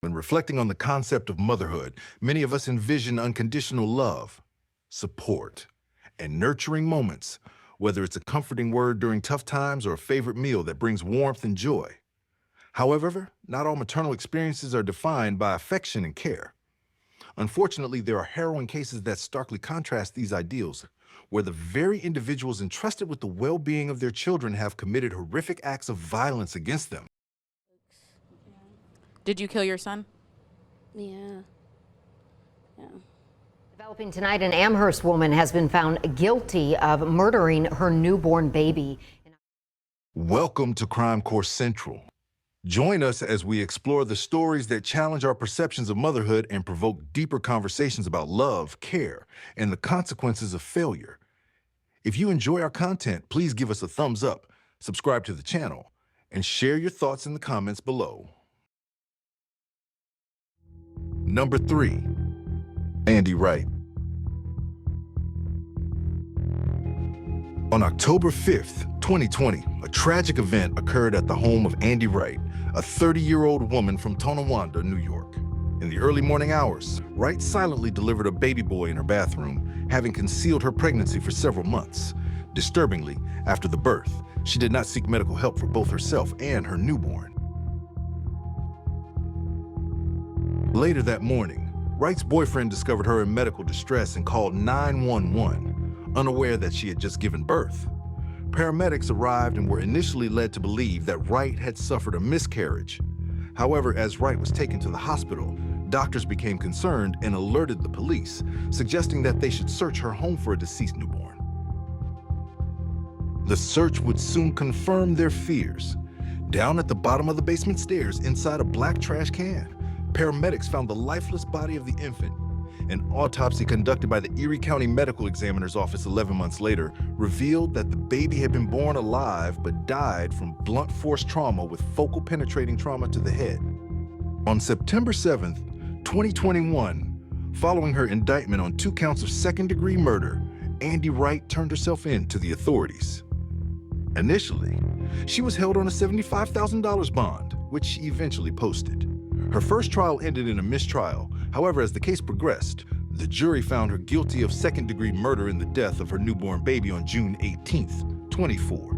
When reflecting on the concept of motherhood, many of us envision unconditional love, support, and nurturing moments, whether it's a comforting word during tough times or a favorite meal that brings warmth and joy. However, not all maternal experiences are defined by affection and care. Unfortunately, there are harrowing cases that starkly contrast these ideals, where the very individuals entrusted with the well-being of their children have committed horrific acts of violence against them. Did you kill your son? Yeah. Yeah. Developing tonight, an Amherst woman has been found guilty of murdering her newborn baby. Welcome to Crime Course Central. Join us as we explore the stories that challenge our perceptions of motherhood and provoke deeper conversations about love, care, and the consequences of failure. If you enjoy our content, please give us a thumbs up, subscribe to the channel, and share your thoughts in the comments below. Number 3. Andy Wright. On October 5th, 2020, a tragic event occurred at the home of Andy Wright, a 30-year-old woman from Tonawanda, New York. In the early morning hours, Wright silently delivered a baby boy in her bathroom, having concealed her pregnancy for several months. Disturbingly, after the birth, she did not seek medical help for both herself and her newborn. Later that morning, Wright's boyfriend discovered her in medical distress and called 911, unaware that she had just given birth. Paramedics arrived and were initially led to believe that Wright had suffered a miscarriage. However, as Wright was taken to the hospital, doctors became concerned and alerted the police, suggesting that they should search her home for a deceased newborn. The search would soon confirm their fears. Down at the bottom of the basement stairs, inside a black trash can, paramedics found the lifeless body of the infant. An autopsy conducted by the Erie County Medical Examiner's Office 11 months later revealed that the baby had been born alive but died from blunt force trauma with focal penetrating trauma to the head. On September 7th, 2021, following her indictment on 2 counts of second-degree murder, Andy Wright turned herself in to the authorities. Initially, she was held on a $75,000 bond, which she eventually posted. Her first trial ended in a mistrial. However, as the case progressed, the jury found her guilty of second-degree murder in the death of her newborn baby on June 18th, 24.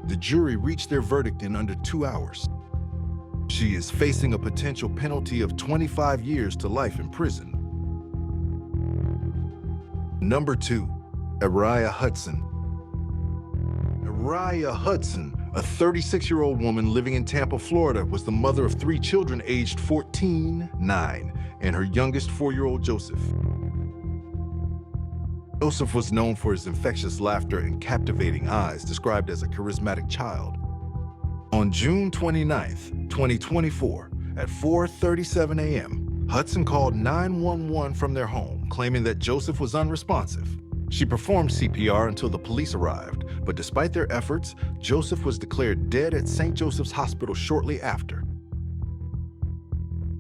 The jury reached their verdict in under 2 hours. She is facing a potential penalty of 25 years to life in prison. Number 2, Araya Hudson. Araya Hudson, a 36-year-old woman living in Tampa, Florida, was the mother of 3 children aged 14, 9, and her youngest 4-year-old Joseph. Joseph was known for his infectious laughter and captivating eyes, described as a charismatic child. On June 29th, 2024, at 4:37 a.m., Hudson called 911 from their home, claiming that Joseph was unresponsive. She performed CPR until the police arrived, but despite their efforts, Joseph was declared dead at St. Joseph's Hospital shortly after.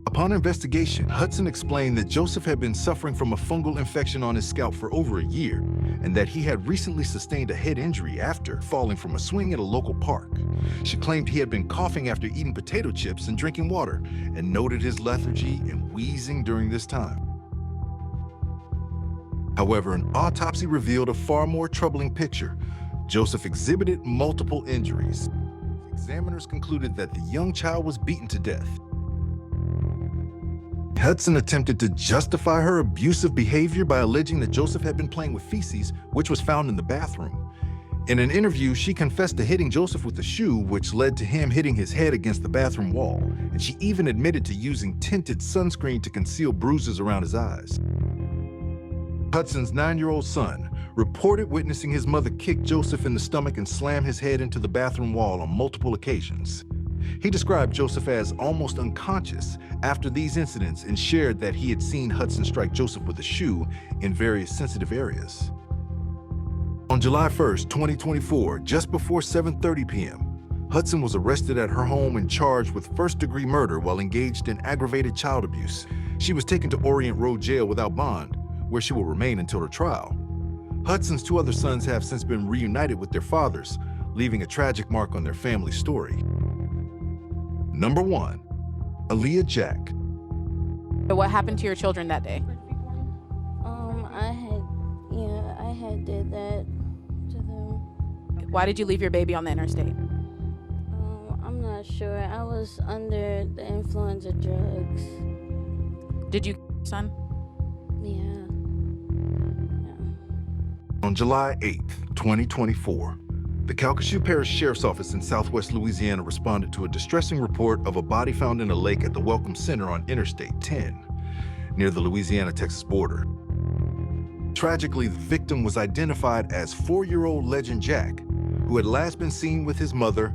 Upon investigation, Hudson explained that Joseph had been suffering from a fungal infection on his scalp for over a year, and that he had recently sustained a head injury after falling from a swing at a local park. She claimed he had been coughing after eating potato chips and drinking water, and noted his lethargy and wheezing during this time. However, an autopsy revealed a far more troubling picture. Joseph exhibited multiple injuries. Examiners concluded that the young child was beaten to death. Hudson attempted to justify her abusive behavior by alleging that Joseph had been playing with feces, which was found in the bathroom. In an interview, she confessed to hitting Joseph with a shoe, which led to him hitting his head against the bathroom wall, and she even admitted to using tinted sunscreen to conceal bruises around his eyes. Hudson's 9-year-old son reported witnessing his mother kick Joseph in the stomach and slam his head into the bathroom wall on multiple occasions. He described Joseph as almost unconscious after these incidents and shared that he had seen Hudson strike Joseph with a shoe in various sensitive areas. On July 1st, 2024, just before 7:30 p.m., Hudson was arrested at her home and charged with first-degree murder while engaged in aggravated child abuse. She was taken to Orient Road Jail without bond, where she will remain until her trial. Hudson's 2 other sons have since been reunited with their fathers, leaving a tragic mark on their family story. Number 1, Aaliyah Jack. So what happened to your children that day? I had did that to them. Why did you leave your baby on the interstate? I'm not sure. I was under the influence of drugs. Did you son? Yeah. On July 8th, 2024, the Calcasieu Parish Sheriff's Office in Southwest Louisiana responded to a distressing report of a body found in a lake at the Welcome Center on Interstate 10, near the Louisiana-Texas border. Tragically, the victim was identified as 4-year-old Legend Jack, who had last been seen with his mother,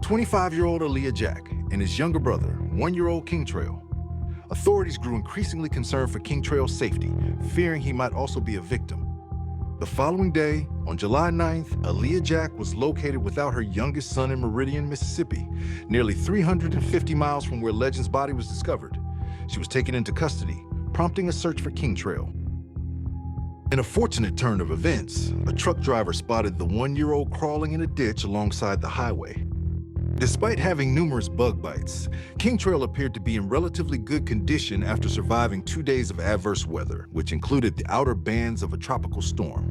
25-year-old Aaliyah Jack, and his younger brother, 1-year-old King Trail. Authorities grew increasingly concerned for King Trail's safety, fearing he might also be a victim. The following day, on July 9th, Aaliyah Jack was located without her youngest son in Meridian, Mississippi, nearly 350 miles from where Legend's body was discovered. She was taken into custody, prompting a search for King Trail. In a fortunate turn of events, a truck driver spotted the 1-year-old crawling in a ditch alongside the highway. Despite having numerous bug bites, King Trail appeared to be in relatively good condition after surviving 2 days of adverse weather, which included the outer bands of a tropical storm.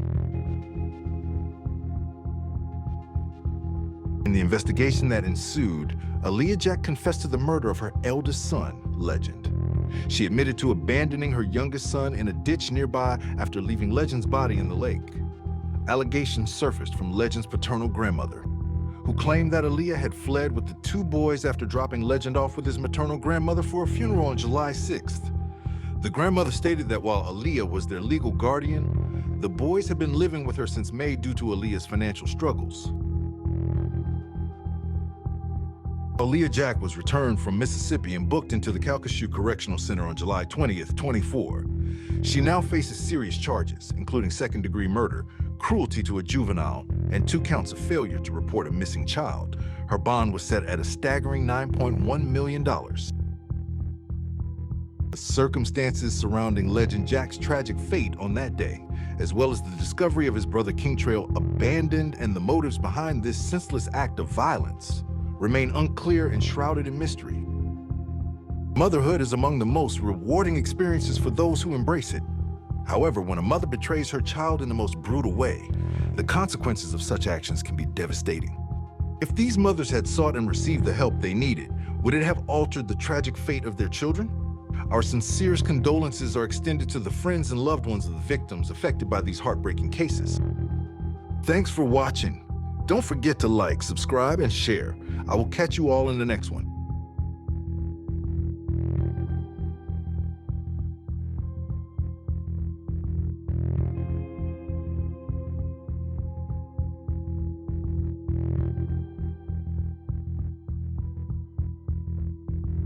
In the investigation that ensued, Aaliyah Jack confessed to the murder of her eldest son, Legend. She admitted to abandoning her youngest son in a ditch nearby after leaving Legend's body in the lake. Allegations surfaced from Legend's paternal grandmother, who claimed that Aaliyah had fled with the 2 boys after dropping Legend off with his maternal grandmother for a funeral on July 6th. The grandmother stated that while Aaliyah was their legal guardian, the boys had been living with her since May due to Aaliyah's financial struggles. Aaliyah Jack was returned from Mississippi and booked into the Calcasieu Correctional Center on July 20th, 24. She now faces serious charges, including second-degree murder, cruelty to a juvenile, and 2 counts of failure to report a missing child. Her bond was set at a staggering $9.1 million. The circumstances surrounding Legend Jack's tragic fate on that day, as well as the discovery of his brother King Trail abandoned and the motives behind this senseless act of violence, remain unclear and shrouded in mystery. Motherhood is among the most rewarding experiences for those who embrace it. However, when a mother betrays her child in the most brutal way, the consequences of such actions can be devastating. If these mothers had sought and received the help they needed, would it have altered the tragic fate of their children? Our sincerest condolences are extended to the friends and loved ones of the victims affected by these heartbreaking cases. Thanks for watching. Don't forget to like, subscribe, and share. I will catch you all in the next one.